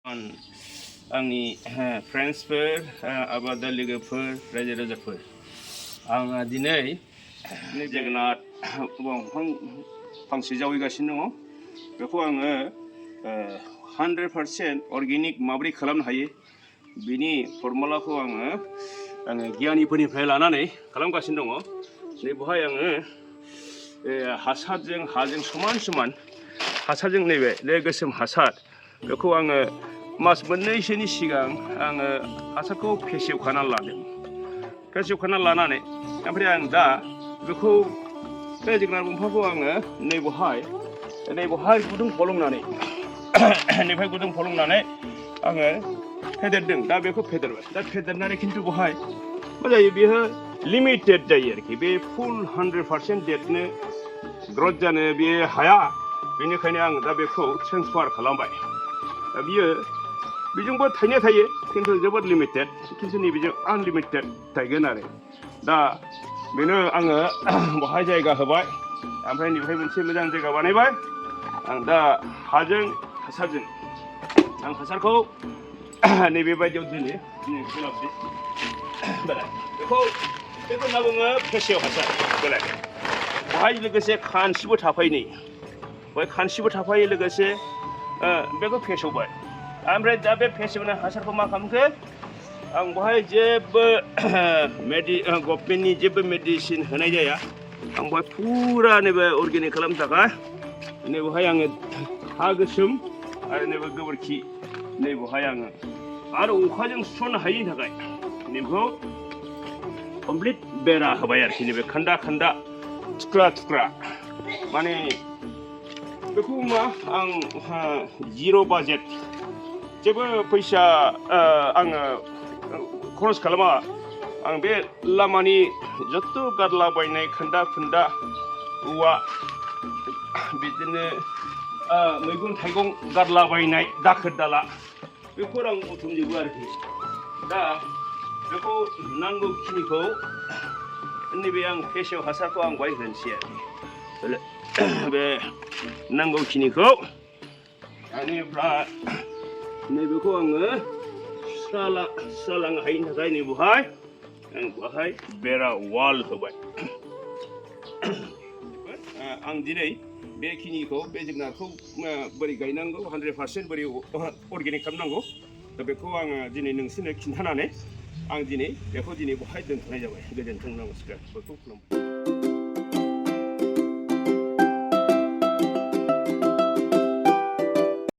आंनि फ्रेन्ड्सफोर आबादारि लोगोफोर रायजो राजाफोर आंहा दिनै जोगोनार दंफां फांसे जावैगासिनो दङ बेखौ आङो 100% अर्गेनिक माबोरै खालामनो हायो बिनि फर्मुलाखौ आङो गियानिफोरनिफ्राय लानानै खालामगासिनो दङ नै बेवहाय आङो हासारजों हाजों समान हासारजों नैबे गोसोम हासार बेखौ आङो मास मोननैसोनि सिगां आङो हासारखौ फेसेवखानानै लादों फेसेवखानानै लानानै ओमफ्राय आं दा बेखौ बे जोगोनार दंफांखौ आङो नैबेवहाय गुदुं फलंनानै नैबेहाय गुदुं फलंनानै आङो फेदेरदों दा बेखौ फेदेरबाय दा फेदेरनानै खिन्थु बेवहाय मा जायो बेयो लिमिटेड जायो आरोखि बे फुल 100% देरनो ग्रथ जानो बे हाया बेनिखायनो आं दा बेखौ ट्रेन्सफार खालामबाय दा बियो बेजोंबो थायनाया थायो खिन्थु जोबोद लिमिटेड खिन्थु नैबेजों आनलिमिटेड थायगोन आरो दा बेनो आङो बेवहाय जायगा होबाय ओमफ्राय नैबेहाय मोनसे मोजां जायगा बानायबाय आं दा हाजों हासारजों आं हासारखौ नैबेबायदियाव दोनो बेखौ होनना बुङो फेसेव हासार बेलाय बेवहाय लोगोसे खानसिबो थाफायो नै बेवहाय खानसिबो थाफायो लोगोसे बेखौ फेसेवबाय ओमफ्राय दा बे फेसेवनाय हासारखौ मा खालामखो आं बेवहाय जेबो गभर्नमेन्टनि जेबो मेडिसिन होनाय जाया आं बेवहाय फुरा नैबे अर्गेनिक खालामनो थाखाय नैबेवहाय आङो हा गोसोम आरो नैबे गोबोरखि नैबेवहाय आङो आरो अखाजों सुस्र'नो हायिनि थाखाय नैबेखौ कमप्लिट बेरा होबाय आरोखि नैबे खान्दा थुख्रा माने बेखौ मा आं जिर' बाजेट जेबो फैसा आङो खरस खालामा आं बे लामानि जत' गारलाबायनाय खान्दा औवा बिदिनो मैगं थाइगं गारलाबायनाय दाखोर दाला बेफोर आं बुथुमजोबो आरोखि दा बेखौ नांगौखिनिखौ नैबे आं फेसेव हासारखौ आं बाहाय होनोसै आरोखि बे नांगौखिनिखौ बेनिफ्राय नैबेखौ आङो सुस्रालांनो हायिनि थाखाय नैबेवहाय आं बेवहाय बेरा वाल होबाय आं दिनै बेखिनिखौ बे जोगोनारखौ बोरै गायनांगौ 100% बोरै अर्गेनिक खालामनांगौ दा बेखौ आङो दिनै नोंसोरनो खिन्थानानै आं दिनै बेखौ बेवहाय दोनथ'नाय जाबाय गोजोन्थों नमस्कार बेखौ खुलुमबाय